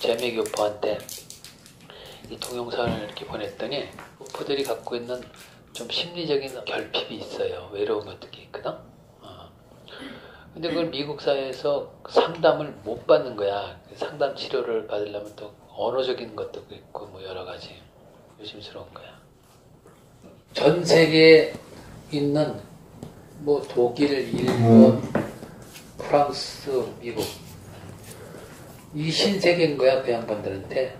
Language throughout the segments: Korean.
재미교포한테 이 동영상을 이렇게 보냈더니 교포들이 갖고 있는 좀 심리적인 결핍이 있어요. 외로움 같은 게 있거든. 근데 그걸 미국 사회에서 상담을 못 받는 거야. 상담 치료를 받으려면 또 언어적인 것도 있고 뭐 여러 가지 조심스러운 거야. 전 세계에 있는 뭐 독일, 일본, 프랑스, 미국 이 신세계인 거야 그 양반들한테.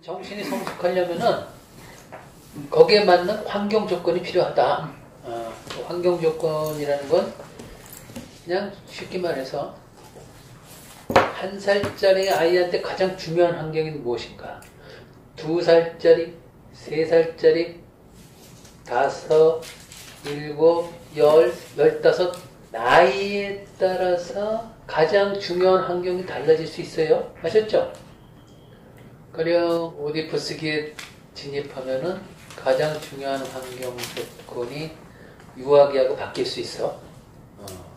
정신이 성숙하려면은 거기에 맞는 환경 조건이 필요하다. 환경 조건이라는 건 그냥 쉽게 말해서 1살짜리 아이한테 가장 중요한 환경이 무엇인가? 2살짜리, 3살짜리, 5, 7, 10, 15 나이에 따라서 가장 중요한 환경이 달라질 수 있어요. 아셨죠? 가령 오디푸스기에 진입하면은 가장 중요한 환경 조건이 유아기하고 바뀔 수 있어.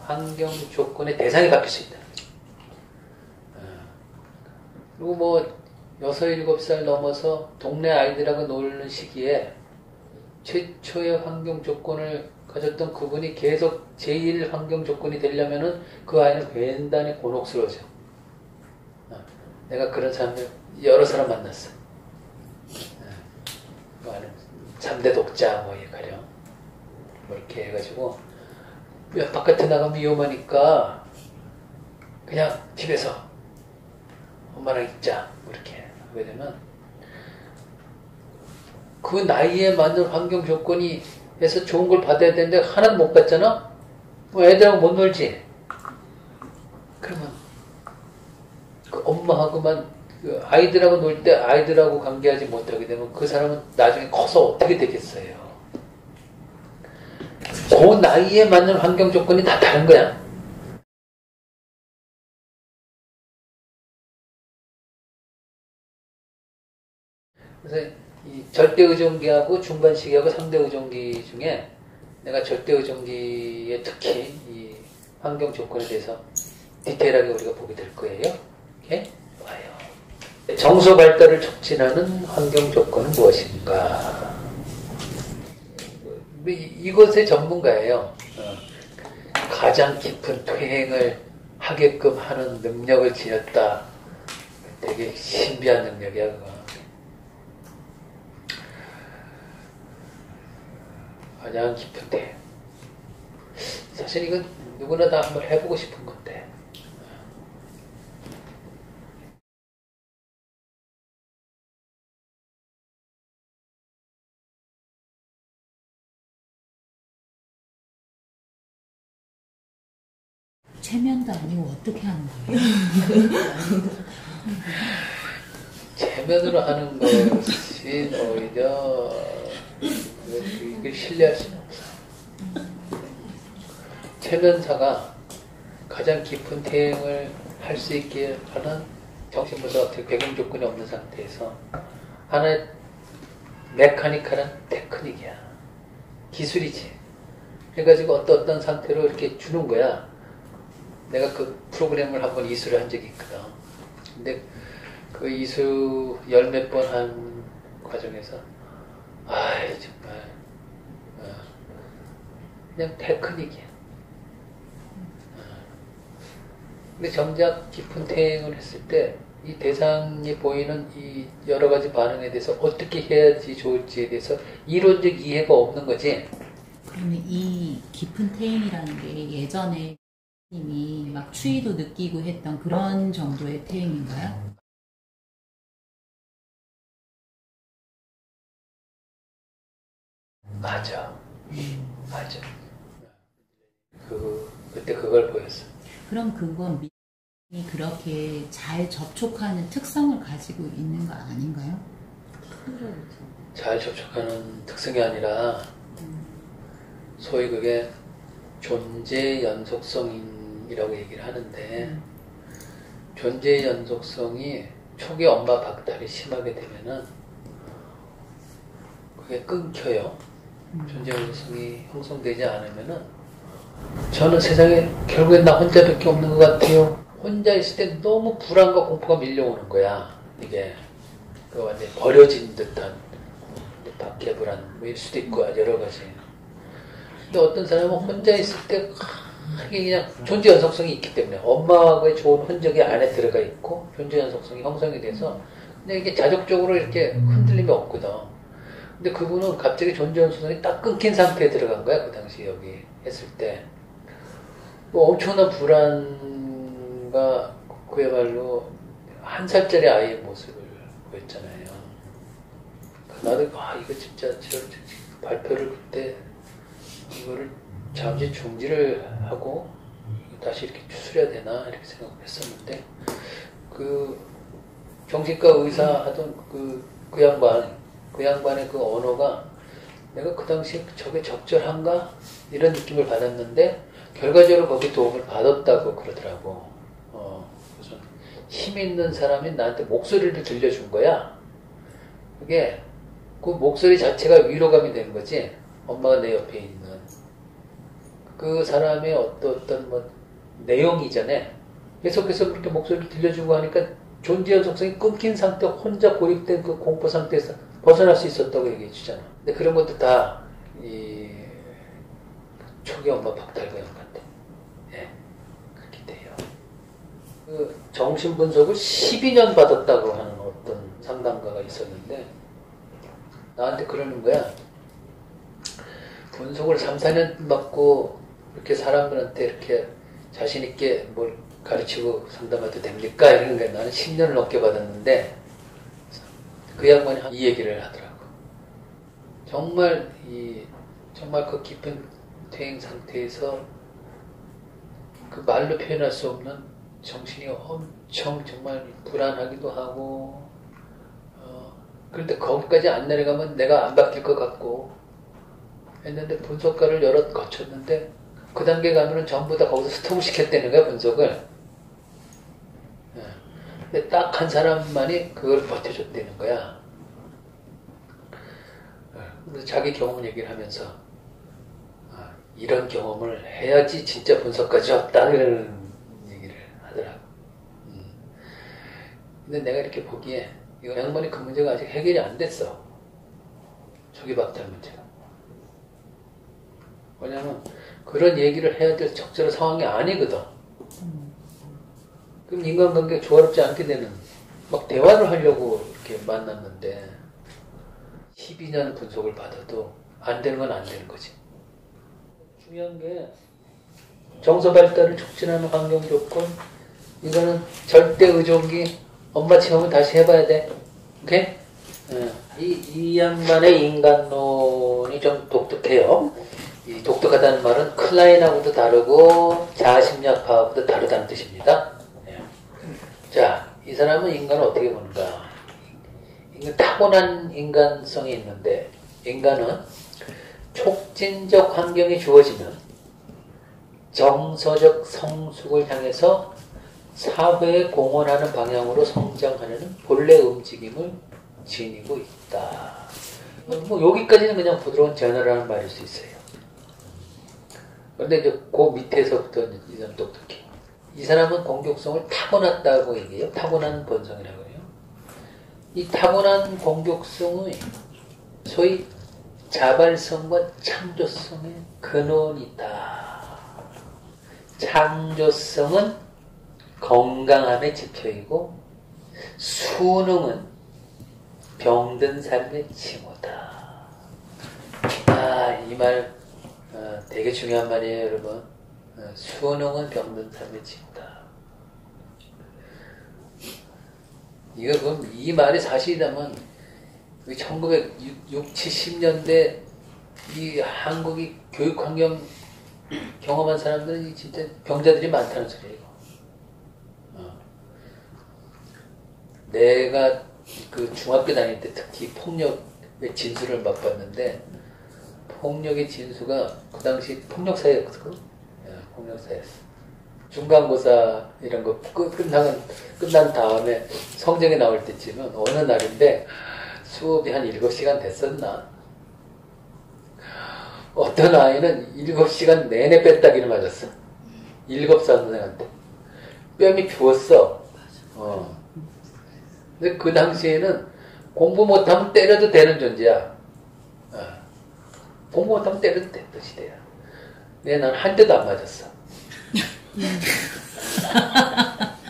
환경 조건의 대상이 바뀔 수 있다. 그리고 뭐 6, 7살 넘어서 동네 아이들하고 놀는 시기에 최초의 환경 조건을 가졌던 그분이 계속 제1 환경 조건이 되려면은 그 아이는 굉장히 곤혹스러워져. 내가 그런 사람들 여러 사람 만났어. 뭐 3대 독자 뭐 가령 뭐 이렇게 해가지고 바깥에 나가면 위험하니까 그냥 집에서 엄마랑 있자 뭐 이렇게 하게 되면 그 나이에 맞는 환경 조건이 해서 좋은 걸 받아야 되는데 하나도 못 받잖아? 뭐 애들하고 못 놀지? 그러면 그 엄마하고만 그 아이들하고 놀 때 아이들하고 관계하지 못하게 되면 그 사람은 나중에 커서 어떻게 되겠어요? 그 나이에 맞는 환경 조건이 다 다른 거야. 그래서 이 절대의존기하고 중반시기하고 상대의존기 중에 내가 절대의존기에 특히 이 환경 조건에 대해서 디테일하게 우리가 보게 될 거예요. 이렇게 와요. 정서 발달을 촉진하는 환경 조건은 무엇인가? 이것의 전문가예요. 가장 깊은 퇴행을 하게끔 하는 능력을 지녔다. 되게 신비한 능력이야 그거. 가장 깊은 퇴행. 사실 이건 누구나 다 한번 해보고 싶은 건데. 체면도 아니고 어떻게 하는 거예요? 체면으로 하는 것이 오히려 이걸 신뢰할 수는 없어. 체면사가 가장 깊은 퇴행을 할 수 있게 하는 정신보다 어떻게 배경 조건이 없는 상태에서 하나의 메카니컬한 테크닉이야. 기술이지. 해가지고 어떤 상태로 이렇게 주는 거야. 내가 그 프로그램을 한번 이수를 한 적이 있거든. 근데 그 이수 10몇 번 한 과정에서 정말 그냥 테크닉이야. 근데 정작 깊은 퇴행을 했을 때 이 대상이 보이는 이 여러 가지 반응에 대해서 어떻게 해야지 좋을지에 대해서 이론적 이해가 없는 거지. 그러면 이 깊은 퇴행이라는 게 예전에 님이 막 추위도 느끼고 했던 그런 정도의 퇴행인가요? 맞아. 맞아. 그때 그걸 보였어. 그럼 그건 이 그렇게 잘 접촉하는 특성을 가지고 있는 거 아닌가요? 잘 접촉하는 특성이 아니라 소위 그게 존재 연속성이라고 얘기를 하는데 존재 연속성이 초기 엄마 박탈이 심하게 되면은 그게 끊겨요. 존재 연속성이 형성되지 않으면은 저는 세상에 결국엔 나 혼자밖에 없는 것 같아요. 혼자 있을 때 너무 불안과 공포가 밀려오는 거야. 이게 그 완전 버려진 듯한 밖에 불안 뭐일 수도 있고 여러 가지. 근데 어떤 사람은 혼자 있을 때 이게 그냥 존재 연속성이 있기 때문에 엄마하고의 좋은 흔적이 안에 들어가 있고 존재 연속성이 형성이 돼서 근데 이게 자적적으로 이렇게 흔들림이 없거든. 근데 그분은 갑자기 존재 연속성이 딱 끊긴 상태에 들어간 거야. 그 당시 여기 했을 때. 뭐 엄청난 불안과 그야말로 1살짜리 아이의 모습을 보였잖아요. 나도 이거 진짜 저 발표를 그때 이거를 잠시 중지를 하고 다시 이렇게 추스려야 되나 이렇게 생각을 했었는데 그 정신과 의사 하던 그 양반의 그 언어가 내가 그 당시에 저게 적절한가 이런 느낌을 받았는데 결과적으로 거기 도움을 받았다고 그러더라고. 그래서 힘 있는 사람이 나한테 목소리를 들려준 거야. 그게 그 목소리 자체가 위로감이 되는 거지. 엄마가 내 옆에 있는 그 사람의 어떤 뭐 내용이잖아요. 계속해서 그렇게 목소리를 들려주고 하니까 존재 연속성이 끊긴 상태, 혼자 고립된 그 공포 상태에서 벗어날 수 있었다고 얘기해 주잖아. 근데 그런 것도 다 이 초기 엄마 박탈과 연관돼. 예, 그렇게 돼요. 그 정신 분석을 12년 받았다고 하는 어떤 상담가가 있었는데 나한테 그러는 거야. 분석을 3, 4년 받고 이렇게 사람들한테 이렇게 자신있게 뭘 가르치고 상담해도 됩니까? 이런 거야. 나는 10년을 넘게 받았는데 그 양반이 이 얘기를 하더라고. 정말 그 깊은 퇴행 상태에서 그 말로 표현할 수 없는 정신이 엄청 정말 불안하기도 하고 그런데 거기까지 안 내려가면 내가 안 바뀔 것 같고 했는데 분석가를 여러 거쳤는데 그 단계 가면은 전부 다 거기서 스톱을 시켰다는 거야, 분석을. 근데 딱 한 사람만이 그걸 버텨줬다는 거야. 근데 자기 경험 얘기를 하면서 이런 경험을 해야지 진짜 분석가지 없다 그런 얘기를 하더라고. 근데 내가 이렇게 보기에 이 양반이 그 문제가 아직 해결이 안 됐어. 초기 박탈 문제가. 왜냐면 그런 얘기를 해야 될 적절한 상황이 아니거든. 그럼 인간관계가 조화롭지 않게 되는 막 대화를 하려고 이렇게 만났는데 12년 분석을 받아도 안 되는 건 안 되는 거지. 중요한 게 정서 발달을 촉진하는 환경 조건 이거는 절대 의존기 엄마 체험은 다시 해봐야 돼. 오케이? 이 양반의 인간론이 좀 독특해요. 이 독특하다는 말은 클라인하고도 다르고 자아심리학파하고도 다르다는 뜻입니다. 자, 이 사람은 인간을 어떻게 보는가? 타고난 인간성이 있는데 인간은 촉진적 환경이 주어지면 정서적 성숙을 향해서 사회에 공헌하는 방향으로 성장하는 본래 움직임을 지니고 있다. 뭐 여기까지는 그냥 부드러운 제너럴한 말일 수 있어요. 그런데 이제 그 밑에서부터 이런 똑똑해. 이 사람은 공격성을 타고났다고 얘기해요. 타고난 본성이라고 해요. 이 타고난 공격성의 소위 자발성과 창조성의 근원이다. 창조성은 건강함의 지표이고 수능은 병든 삶의 징후다. 이 말 되게 중요한 말이에요, 여러분. 수능은 병든 삶의 징후다. 이거 그럼 이 말이 사실이라면 1960, 70년대 이 한국이 교육 환경 경험한 사람들은 진짜 병자들이 많다는 소리예요. 내가 그 중학교 다닐 때 특히 폭력의 진수를 맛봤는데 폭력의 진수가 그 당시 폭력사였거든. 폭력사였어. 중간고사 이런 거 끝난 다음에 성적이 나올 때쯤은 어느 날인데 수업이 한 7시간 됐었나? 어떤 아이는 7시간 내내 뺐다기를 맞았어. 7살 선생한테. 뺨이 부었어. 근데 그 당시에는 공부 못하면 때려도 되는 존재야. 공부 못하면 때려도 되는 시대야. 근데 난 한 대도 안 맞았어.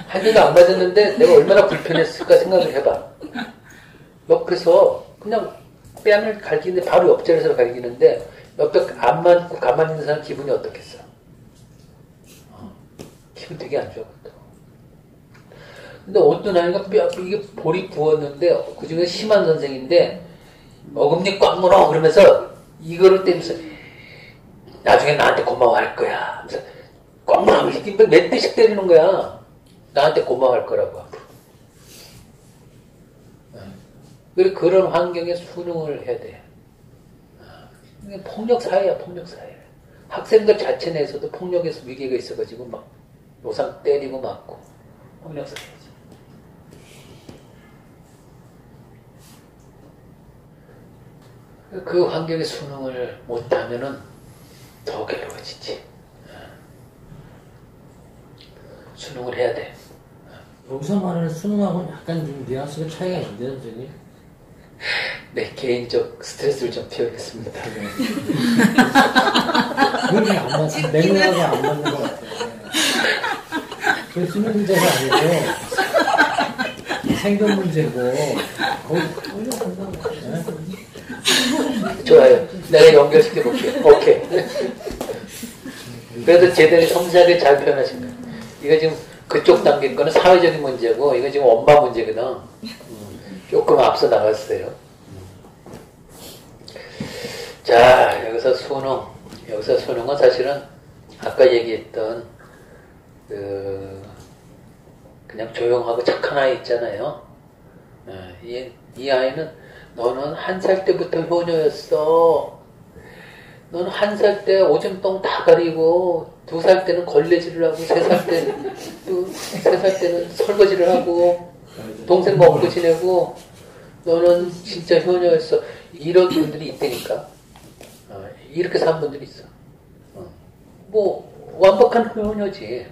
한 대도 안 맞았는데 내가 얼마나 불편했을까 생각을 해봐. 옆에서 그냥 뺨을 갈기는데 바로 옆자리에서 갈기는데 옆에 안 맞고 가만히 있는 사람 기분이 어떻겠어? 기분 되게 안 좋았거든. 근데 어떤 아이가 이게 볼이 부었는데 그 중에 심한 선생인데 어금니 꽉 물어 그러면서 이거를 때면서 나중에 나한테 고마워할 거야. 하면서 꽉 물어 이렇게 몇 대씩 때리는 거야. 나한테 고마워할 거라고 앞으로. 그리고 그런 환경에 순응을 해야 돼. 폭력 사회야, 폭력 사회. 학생들 자체 내에서도 폭력에서 위기가 있어가지고 막 노상 때리고 맞고 폭력 사회지. 그 환경에 순응을 못하면은 더 괴로워지지. 순응을 해야 돼. 여기서 말하는 수능하고는 약간 좀 뉘앙스가 차이가 있는데요, 선생님? 네, 개인적 스트레스를 좀 피하겠습니다. 그게 안 맞는, 맥락이 안 맞는 것 같아요. 그 수능 문제가 아니고, 생존 문제고, 거의 전혀 상관 없어요. 좋아요. 내가 연결시켜 볼게요. 오케이. 그래도 제대로 섬세하게 잘 표현하신 거예요. 이거 지금 그쪽 단계 거는 사회적인 문제고, 이거 지금 엄마 문제거든. 조금 앞서 나갔어요. 자, 여기서 수능. 여기서 수능은 사실은 아까 얘기했던 그냥 조용하고 착한 아이 있잖아요. 이 아이는 너는 1살 때부터 효녀였어. 너는 1살 때 오줌똥 다 가리고 2살 때는 걸레질을 하고 3살 때는 설거지를 하고 동생 먹고 지내고 너는 진짜 효녀였어. 이런 분들이 있다니까. 이렇게 산 분들이 있어. 뭐 완벽한 효녀지.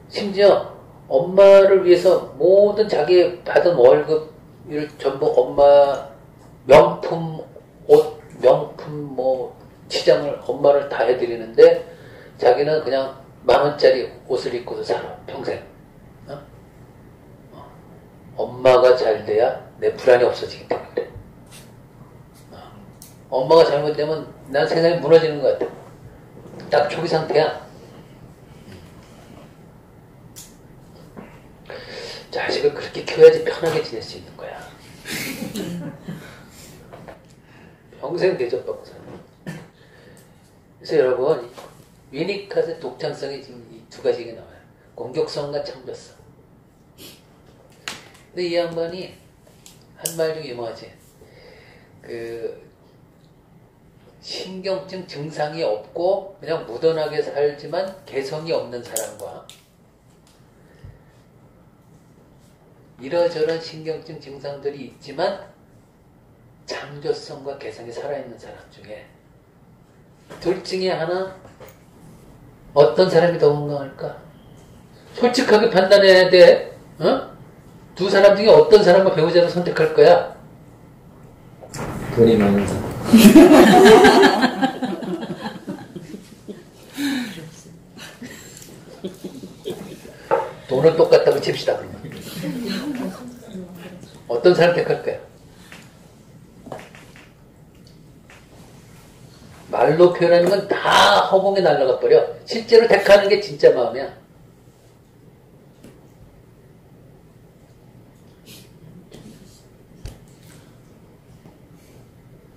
심지어 엄마를 위해서 모든 자기 받은 월급을 전부 엄마 명품 옷, 명품 뭐 치장을 엄마를 다 해드리는데 자기는 그냥 10,000원짜리 옷을 입고서 살아 평생. 엄마가 잘 돼야 내 불안이 없어지기 때문에 그래. 엄마가 잘못되면 난 세상이 무너지는 것 같아. 딱 초기 상태야. 자식을 그렇게 키워야지 편하게 지낼 수 있는 거야. 평생 대접받고 사는 거야. 그래서 여러분 위니캇의 독창성이 지금 이 두 가지가 나와요. 공격성과 창조성. 근데 이 양반이 한 말 중에 유명하지. 신경증 증상이 없고 그냥 무던하게 살지만 개성이 없는 사람과 이러저런 신경증 증상들이 있지만 창조성과 개성이 살아있는 사람 중에 둘 중에 하나 어떤 사람이 더 건강할까? 솔직하게 판단해야 돼. 두 사람 중에 어떤 사람과 배우자를 선택할 거야? 돈이 많은 사람. 돈은 똑같다고 칩시다. 그러면. 어떤 사람 택할 거야? 말로 표현하는 건 다 허공에 날아가 버려. 실제로 택하는 게 진짜 마음이야.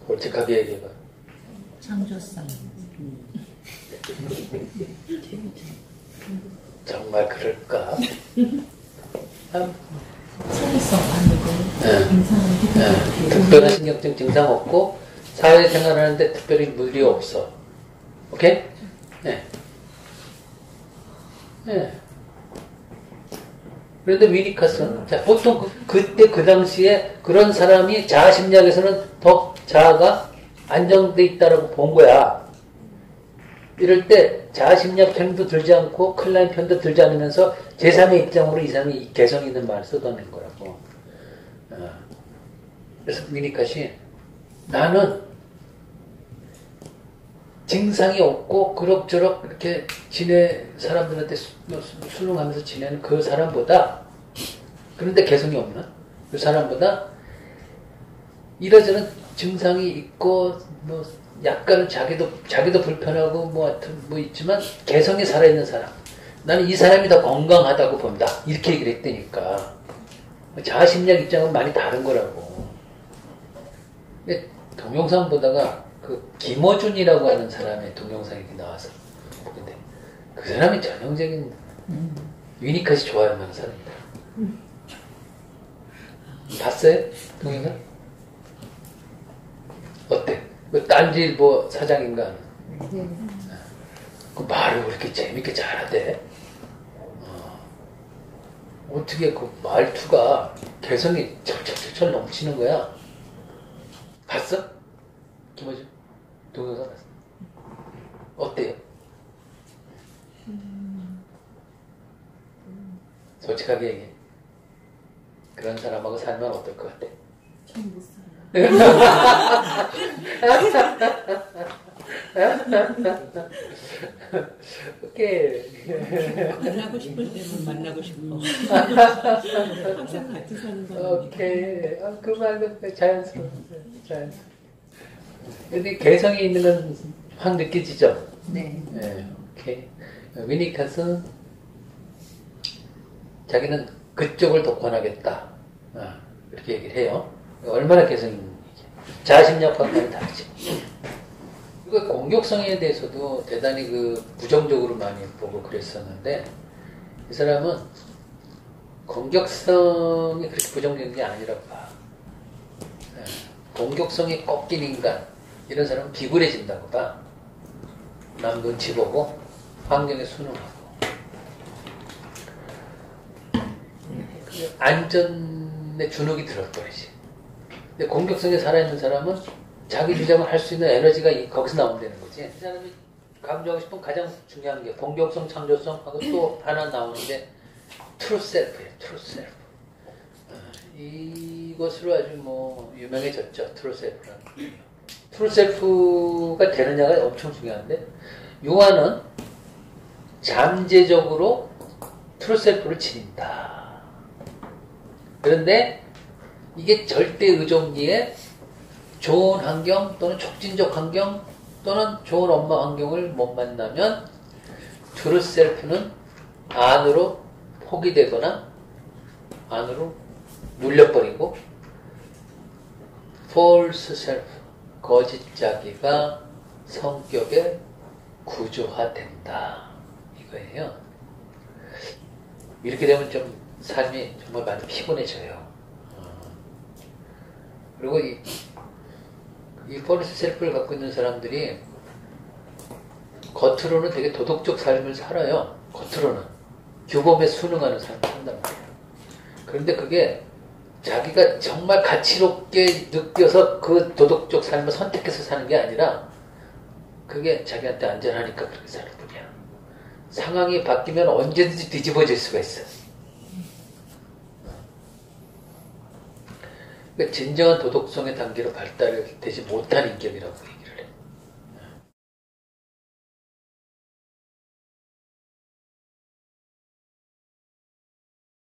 솔직하게 얘기해봐. 창조성. 정말 그럴까? 창의성 아니고 인상은 특별한 신경증 증상 없고 사회생활 하는데 특별히 무리 없어. 오케이? 네. 네. 그런데 위니캇은 자, 보통 그때 그 당시에 그런 사람이 자아 심리학에서는 더 자아가 안정돼 있다라고 본 거야. 이럴 때 자아심리학 편도 들지 않고 클라인 편도 들지 않으면서 제3의 입장으로 이 사람이 개성 있는 말을 써다낸 거라고. 그래서 위니컷이 나는 증상이 없고 그럭저럭 이렇게 사람들한테 순응하면서 지내는 그 사람보다, 그런데 개성이 없는 그 사람보다 이러저런 증상이 있고 뭐 약간은 자기도 불편하고 뭐 하여튼 뭐 있지만 개성이 살아있는 사람, 나는 이 사람이 더 건강하다고 본다, 이렇게 얘기를 했다니까. 자아심리학 입장은 많이 다른 거라고. 동영상 보다가 그 김어준이라고 하는 사람의 동영상이 나와서, 근데 그 사람이 전형적인 위니컷이 좋아할 만한 사람이다. 봤어요? 동영상? 어때? 그 딴지일보 사장인가? 그 말을 그렇게 재밌게 잘하대. 어떻게 그 말투가 개성이 철철철철 넘치는 거야. 봤어? 김어준? 동영상 봤어? 어때요? 솔직하게 얘기해. 그런 사람하고 살면 어떨 것 같아? 전 못 살아요. 오케이. 만나고 싶을 때는 만나고 싶어. 항상 같이 사는 사람. 오케이. 그 말도 자연스러워. 근데 개성이 있는 건 확 느껴지죠? 네. 네. 오케이. 위니컷은 자기는 그쪽을 더 권하겠다. 이렇게 얘기를 해요. 얼마나 개성이 있는 얘기. 자아심리학과는 다르지. 그리고 공격성에 대해서도 대단히 부정적으로 많이 보고 그랬었는데, 이 사람은 공격성이 그렇게 부정적인 게 아니라고 봐. 공격성이 꺾인 인간, 이런 사람은 비굴해진다고 봐. 남 눈치 보고 환경에 순응하고 안전에 주눅이 들었더라지. 근데 공격성에 살아있는 사람은 자기 주장을 할 수 있는 에너지가 거기서 나온다는 거지. 이 사람이 강조하고 싶은 가장 중요한 게 공격성, 창조성하고 또 하나 나오는데 트루 셀프예요. 트루 셀프. 이것으로 아주 유명해졌죠. 트루 셀프라는. 트루 셀프가 되느냐가 엄청 중요한데, 요한은 잠재적으로 트루 셀프를 지닌다. 그런데 이게 절대 의존기에 좋은 환경 또는 촉진적 환경 또는 좋은 엄마 환경을 못 만나면 트루 셀프는 안으로 포기되거나 안으로 눌려버리고 false self, 거짓 자기가 성격에 구조화된다, 이거예요. 이렇게 되면 좀 삶이 정말 많이 피곤해져요. 그리고 이 false self를 갖고 있는 사람들이 겉으로는 되게 도덕적 삶을 살아요. 겉으로는 규범에 순응하는 삶을 산단 말이에요. 그런데 그게 자기가 정말 가치롭게 느껴서 그 도덕적 삶을 선택해서 사는 게 아니라, 그게 자기한테 안전하니까 그렇게 사는 뿐이야. 상황이 바뀌면 언제든지 뒤집어질 수가 있어. 그러니까 진정한 도덕성의 단계로 발달되지 못한 인격이라고 얘기를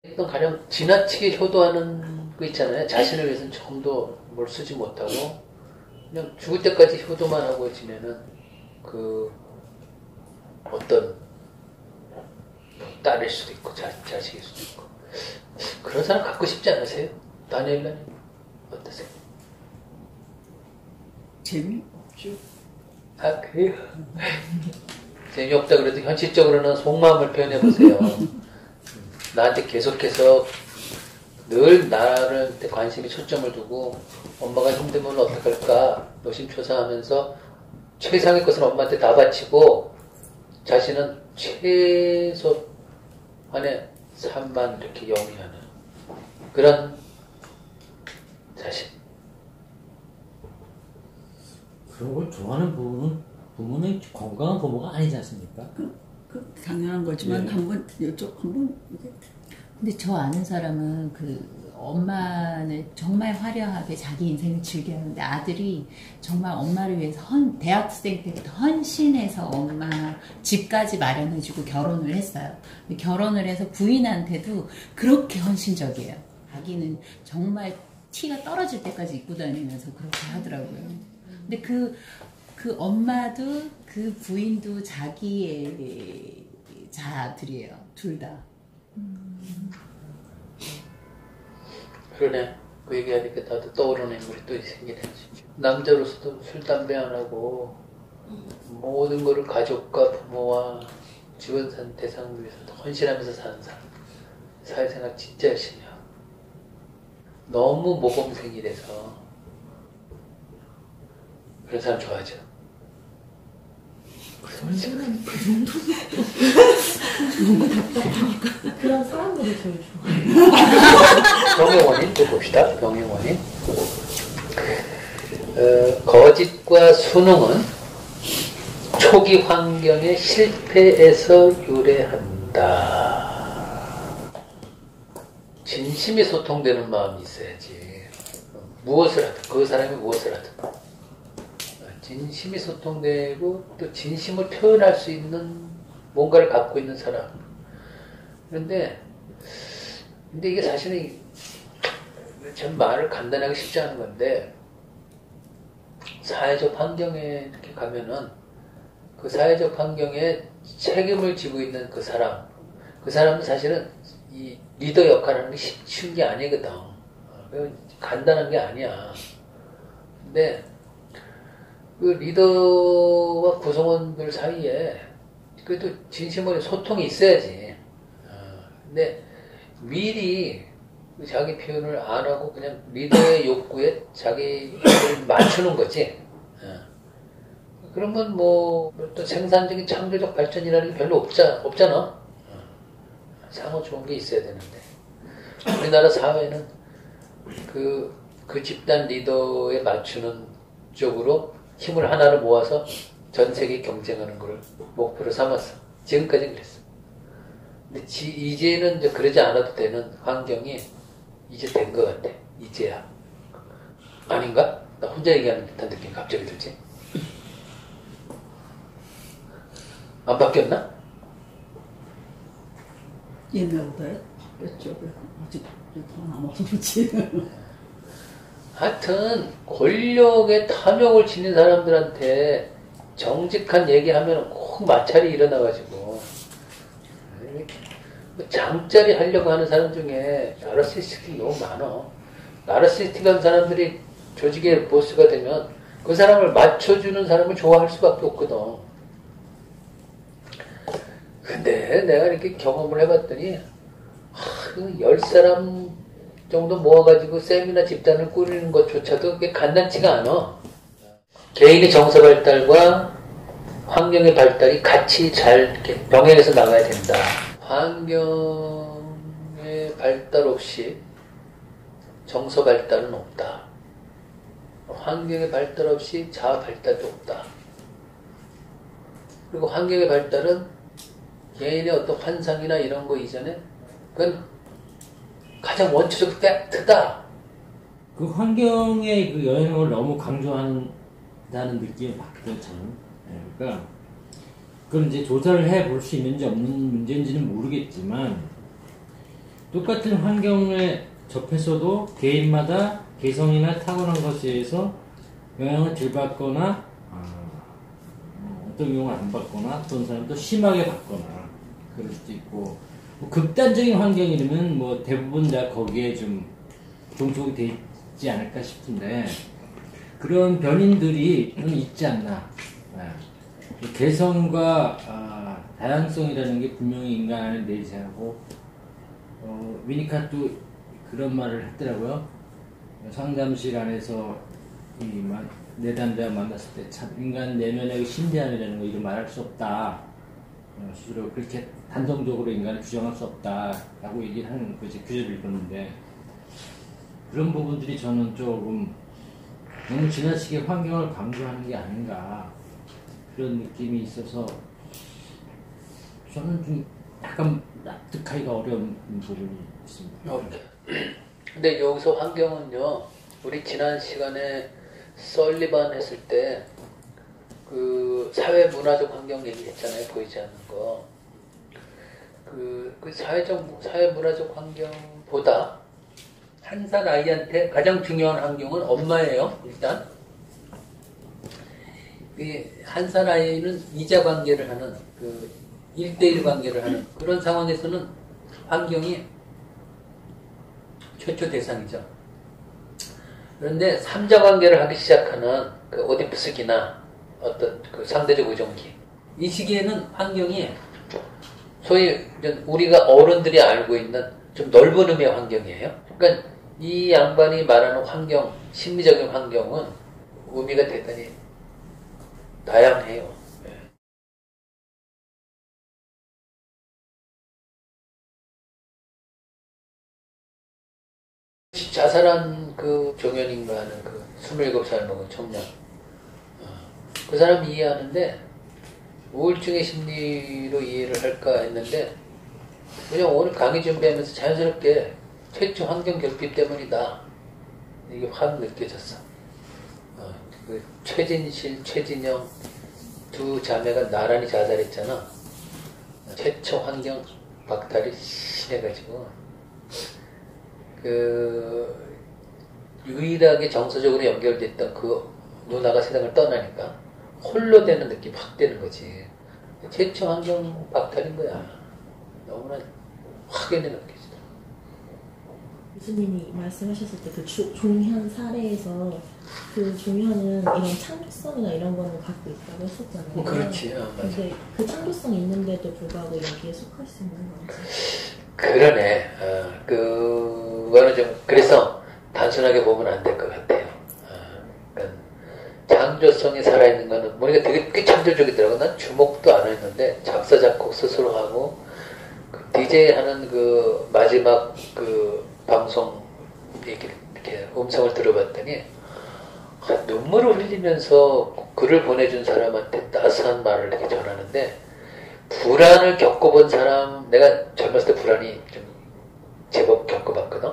해. 가령 지나치게 효도하는 거 있잖아요. 자신을 위해서는 조금 더 뭘 쓰지 못하고 그냥 죽을 때까지 효도만 하고 지내는 어떤 딸일 수도 있고 자식일 수도 있고, 그런 사람 갖고 싶지 않으세요? 다니엘라님 어떠세요? 재미없죠. 아, 그래요? 재미없다 그래도 현실적으로는 속마음을 표현해보세요. 나한테 계속해서 늘 나한테 관심이 초점을 두고 엄마가 힘들면 어떡할까 노심초사하면서 최상의 것을 엄마한테 다 바치고 자신은 최소한의 삶만 이렇게 영위하는 그런 자신. 그런 걸 좋아하는 부모는 건강한 부모가 아니지 않습니까? 그 당연한 거지만 예. 한번 이쪽 한번 이게 근데 저 아는 사람은 엄마는 정말 화려하게 자기 인생을 즐겨하는데 아들이 정말 엄마를 위해서 대학생 때부터 헌신해서 엄마 집까지 마련해주고 결혼을 했어요. 결혼을 해서 부인한테도 그렇게 헌신적이에요. 자기는 정말 티가 떨어질 때까지 입고 다니면서 그렇게 하더라고요. 근데 그 엄마도 그 부인도 자기의 자들이에요. 둘 다. 그러네. 그 얘기하니까 나도 떠오르는 인물이 또 생기네. 남자로서도 술, 담배 안 하고 모든 거를 가족과 부모와 주변 대상을 위해서 헌신하면서 사는 사람. 사회생활 진짜 열심히 하고. 너무 모범생이라서 그런 사람 좋아하죠. 그 정도는 그런 사람들이 제일 좋아요. 병의 원인 또 봅시다. 병의 원인. 거짓과 순응은 초기 환경의 실패에서 유래한다. 진심이 소통되는 마음이 있어야지. 무엇을 하든 그 사람이 무엇을 하든 진심이 소통되고 또 진심을 표현할 수 있는 뭔가를 갖고 있는 사람. 근데 이게 사실은 참 말을 간단하게 쉽지 않은 건데 사회적 환경에 이렇게 가면은 그 사회적 환경에 책임을 지고 있는 그 사람은 사실은 이 리더 역할을 하는 게 쉬운 게 아니거든. 간단한 게 아니야. 근데 그 리더와 구성원들 사이에 그래도 진심으로 소통이 있어야지. 근데 미리 자기 표현을 안 하고 그냥 리더의 욕구에 자기를 맞추는 거지. 그러면 뭐 또 생산적인 창조적 발전이라는 게 별로 없잖아. 상호 좋은 게 있어야 되는데 우리나라 사회는 그 집단 리더에 맞추는 쪽으로 힘을 하나를 모아서 전 세계 경쟁하는 걸 목표로 삼았어. 지금까지는 그랬어. 근데 이제는 이제 그러지 않아도 되는 환경이 이제 된 것 같아. 이제야. 아닌가? 나 혼자 얘기하는 듯한 느낌이 갑자기 들지? 안 바뀌었나? 옛날보다 이쪽에 아직 더 남아보지. 하여튼 권력의 탐욕을 지닌 사람들한테 정직한 얘기하면 꼭 마찰이 일어나가지고 장짜리 하려고 하는 사람 중에 나르시스틱이 너무 많아. 나르시스틱한 사람들이 조직의 보스가 되면 그 사람을 맞춰주는 사람을 좋아할 수밖에 없거든. 근데 내가 이렇게 경험을 해봤더니 10사람 정도 모아가지고 셈이나 집단을 꾸리는 것조차도 그게 간단치가 않아. 개인의 정서 발달과 환경의 발달이 같이 잘 이렇게 병행해서 나가야 된다. 환경의 발달 없이 정서 발달은 없다. 환경의 발달 없이 자아 발달도 없다. 그리고 환경의 발달은 개인의 어떤 환상이나 이런 거 이전에 그건 가장 원초적 팩트다. 그 환경의 그 영향을 너무 강조한다는 느낌이 받거든요, 저는. 그러니까 그걸 이제 조사를 해볼 수 있는지 없는 문제인지는 모르겠지만 똑같은 환경에 접해서도 개인마다 개성이나 타고난 것에 의해서 영향을 덜 받거나 어떤 경우는 안 받거나 어떤 사람도 심하게 받거나 그럴 수도 있고 뭐 극단적인 환경이라면 뭐 대부분 다 거기에 좀 종속이 돼 있지 않을까 싶은데 그런 변인들이 좀 있지 않나. 개성과 다양성이라는 게 분명히 인간 안에 내재하고 위니카도 그런 말을 했더라고요. 상담실 안에서 이 내담자가 만났을 때 참 인간 내면의 신비함이라는 거 이를 말할 수 없다. 스스로 그렇게 단정적으로 인간을 규정할 수 없다라고 얘기를 하는 그 규제를 읽었는데 그런 부분들이 저는 조금 너무 지나치게 환경을 강조하는 게 아닌가 그런 느낌이 있어서 저는 좀 약간 납득하기가 어려운 부분이 있습니다. 오케이. 근데 여기서 환경은요, 우리 지난 시간에 설리반 했을 때 그 사회 문화적 환경 얘기했잖아요. 보이지 않는 거. 그 사회 문화적 환경보다 한 살 아이한테 가장 중요한 환경은 엄마예요. 일단 한 살 아이는 이자 관계를 하는 그 1대1 관계를 하는 그런 상황에서는 환경이 최초 대상이죠. 그런데 3자 관계를 하기 시작하는 그 오디푸스기나 어떤 그 상대적 의존기 이 시기에는 환경이 소위 우리가 어른들이 알고 있는 좀 넓은 의미의 환경이에요. 그러니까 이 양반이 말하는 환경, 심리적인 환경은 의미가 대단히 다양해요. 자살한 그 종현인가 하는 그 27살 먹은 청년. 그 사람 이해하는데 우울증의 심리로 이해를 할까 했는데 그냥 오늘 강의 준비하면서 자연스럽게 최초 환경 결핍 때문이다. 이게 확 느껴졌어. 그 최진실, 최진영 두 자매가 나란히 자살했잖아. 최초 환경 박탈이 심해가지고 그 유일하게 정서적으로 연결됐던 그 누나가 세상을 떠나니까 홀로 되는 느낌 확 되는 거지. 최초 환경 박탈인 거야. 너무나 확연히 느껴지더라. 교수님이 말씀하셨을 때 그 종현 사례에서 그 종현은 이런 창조성이나 이런 거는 갖고 있다고 했었잖아요. 그렇지. 맞아. 근데 그 창조성이 있는데도 불구하고 여기에 속할 수 있는 건지. 그러네. 그거는 좀 그래서 단순하게 보면 안 될 것 같아요. 그러니까 창조성이 살아있는 거는 우리가 되게 꽤 창조적이더라고. 난 주목도 안 했는데 작사 작곡 스스로 하고 그 DJ 하는 그 마지막 그 방송 이렇게 음성을 들어봤더니 눈물을 흘리면서 글을 보내준 사람한테 따스한 말을 이렇게 전하는데 불안을 겪어본 사람, 내가 젊었을 때 불안이 좀 제법 겪어봤거든.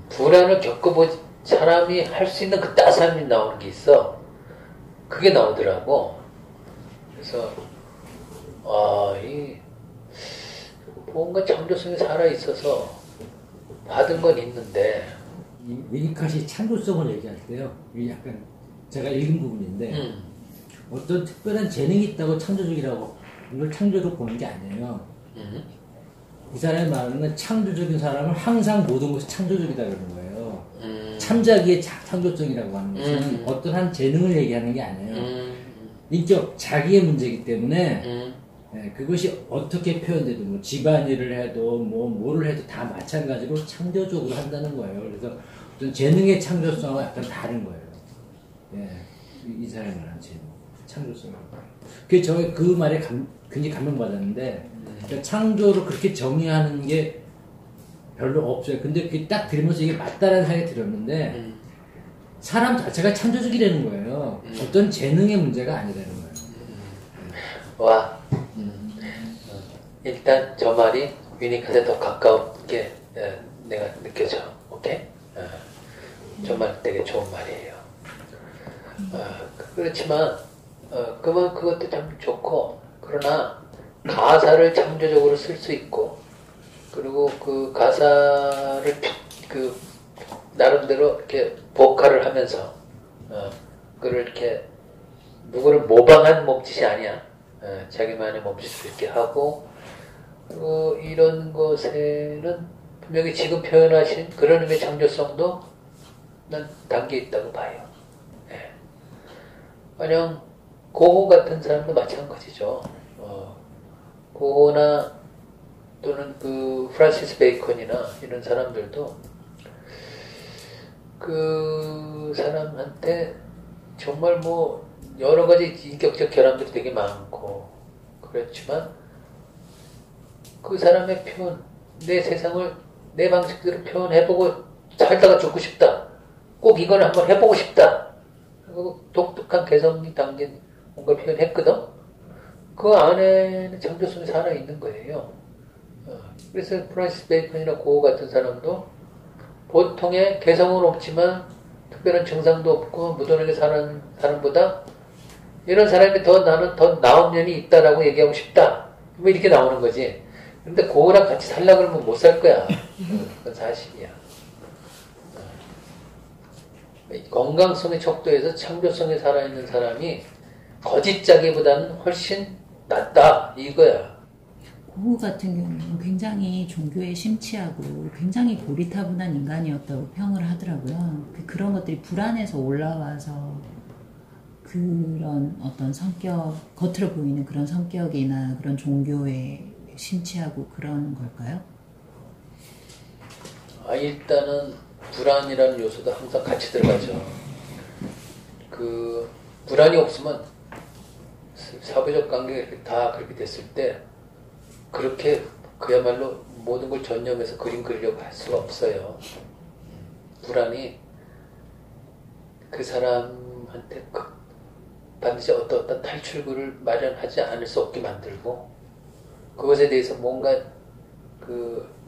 불안을 겪어본 사람이 할 수 있는 그 따스함이 나오는 게 있어. 그게 나오더라고. 그래서 이 뭔가 창조성이 살아있어서 받은 건 있는데 이 위니캇이 창조성을 얘기할 때요. 이게 약간 제가 읽은 부분인데 어떤 특별한 재능이 있다고 창조적이라고 이걸 창조로 보는 게 아니에요. 이 사람이 말하는 건 창조적인 사람은 항상 모든 것이 창조적이다 그러는 거예요. 참자기의 창조성이라고 하는 것은 어떤 한 재능을 얘기하는 게 아니에요. 인격, 자기의 문제이기 때문에 그것이 어떻게 표현돼도 뭐 집안일을 해도 뭐를 해도 다 마찬가지로 창조적으로 한다는 거예요. 그래서 어떤 재능의 창조성은 약간 다른 거예요. 이 사람이 말하는 재능, 창조성. 그게 저의 그 말에 굉장히 감명받았는데 그러니까 창조를 그렇게 정의하는 게 별로 없어요. 근데 그게 딱 들으면서 이게 맞다라는 생각이 들었는데 사람 자체가 창조적이라는 거예요. 어떤 재능의 문제가 아니라는 거예요. 와, 일단 저 말이 유니크에 더 가깝게 내가 느껴져. 오케이? 정말 되게 좋은 말이에요. 그렇지만 그것도 참 좋고 그러나 가사를 창조적으로 쓸 수 있고 그리고 그 가사를 그 나름대로 이렇게 보컬을 하면서 그걸 이렇게 누구를 모방한 몸짓이 아니야. 자기만의 몸짓을 이렇게 하고 그리고 이런 것에는 분명히 지금 표현하신 그런 의미의 창조성도 난 담겨 있다고 봐요. 만약 고호 같은 사람도 마찬가지죠. 고호나 또는 그 프란시스 베이컨이나 이런 사람들도 그 사람한테 정말 뭐 여러 가지 인격적 결함들이 되게 많고 그렇지만 그 사람의 표현, 내 세상을 내 방식대로 표현해보고 살다가 죽고 싶다. 꼭 이걸 한번 해보고 싶다. 그 독특한 개성이 담긴 뭔가 표현했거든. 그 안에는 창조성이 살아있는 거예요. 그래서 프란시스 베이컨이나 고어 같은 사람도 보통의 개성은 없지만 특별한 증상도 없고 무던하게 사는 사람보다 이런 사람이 나는 더 나은 면이 있다라고 얘기하고 싶다. 뭐 이렇게 나오는 거지. 근데 고어랑 같이 살라 그러면 못 살 거야. 그건 사실이야. 건강성의 척도에서 창조성이 살아있는 사람이 거짓짜기보다는 훨씬 낫다 이거야. 고흐 같은 경우는 굉장히 종교에 심취하고 굉장히 고리타분한 인간이었다고 평을 하더라고요. 그런 것들이 불안해서 올라와서 그런 어떤 성격, 겉으로 보이는 그런 성격이나 그런 종교에 심취하고 그런 걸까요? 일단은 불안이라는 요소도 항상 같이 들어가죠. 그 불안이 없으면 사회적 관계가 다 그렇게 됐을 때 그렇게 그야말로 모든 걸 전념해서 그림 그리려고 할 수가 없어요. 불안이 그 사람한테 반드시 어떤 탈출구를 마련하지 않을 수 없게 만들고 그것에 대해서 뭔가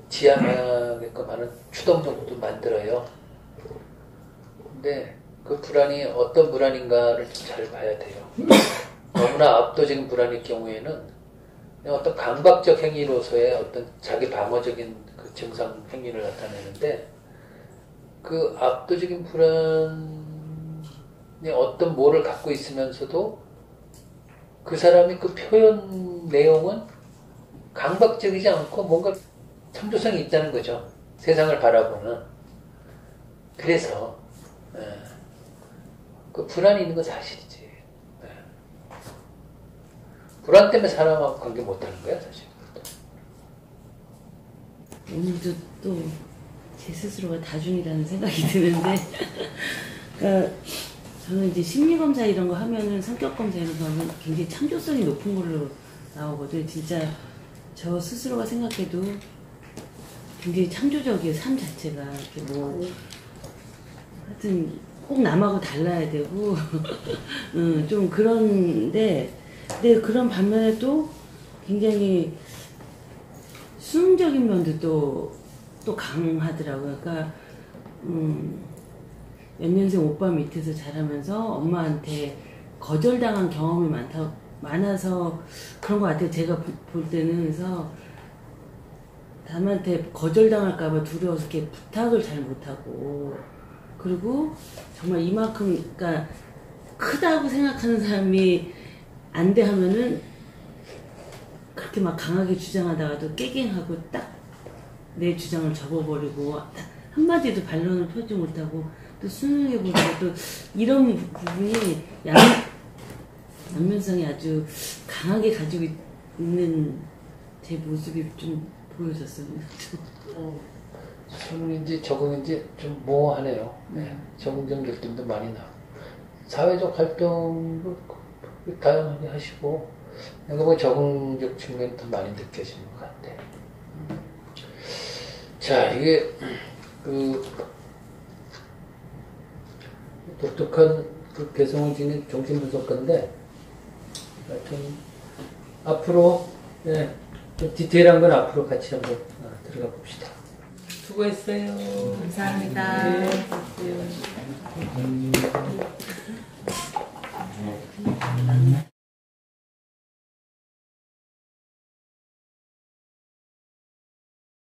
지향하게끔 하는 추동력도 만들어요. 근데 그 불안이 어떤 불안인가를 좀 잘 봐야 돼요. 너무나 압도적인 불안일 경우에는 그냥 어떤 강박적 행위로서의 어떤 자기 방어적인 그 증상 행위를 나타내는데 그 압도적인 불안이 어떤 뭐를 갖고 있으면서도 그 사람이 그 표현 내용은 강박적이지 않고 뭔가 창조성이 있다는 거죠. 세상을 바라보는. 그래서 그 불안이 있는 건 사실이지. 불안 때문에 사람하고 관계 못하는 거야 사실. 오늘도 또 제 스스로가 다중이라는 생각이 드는데 그러니까 저는 이제 심리검사 이런 거 하면은 성격검사 이런 거 하면 굉장히 창조성이 높은 걸로 나오거든요. 진짜 저 스스로가 생각해도 굉장히 창조적이에요. 삶 자체가 이렇게 뭐 하여튼 꼭 남하고 달라야 되고 좀 그런데 근데 그런 반면에 또 굉장히 수능적인 면도 또 강하더라고요. 그러니까 연년생 오빠 밑에서 자라면서 엄마한테 거절당한 경험이 많아서 그런 것 같아요. 제가 볼 때는. 그래서 남한테 거절당할까봐 두려워서 이렇게 부탁을 잘 못하고 그리고 정말 이만큼 그러니까 크다고 생각하는 사람이 안 돼 하면은 그렇게 막 강하게 주장하다가도 깨갱하고 딱 내 주장을 접어버리고 한마디도 반론을 펴지 못하고 또 수능에 보면 또 이런 부분이 양면성이 아주 강하게 가지고 있는 제 모습이 좀 보여졌어요. 수능인지 적응인지 좀 모호하네요. 적응적 느낌도 많이 나고 사회적 활동도 다양하게 하시고 내가 보기 적응적 측면이 더 많이 느껴지는 것 같아. 자, 이게 독특한 그 개성을 지닌 정신분석가인데 하여튼 앞으로 좀 디테일한 건 앞으로 같이 한번 들어가 봅시다. 수고했어요. 감사합니다. 네.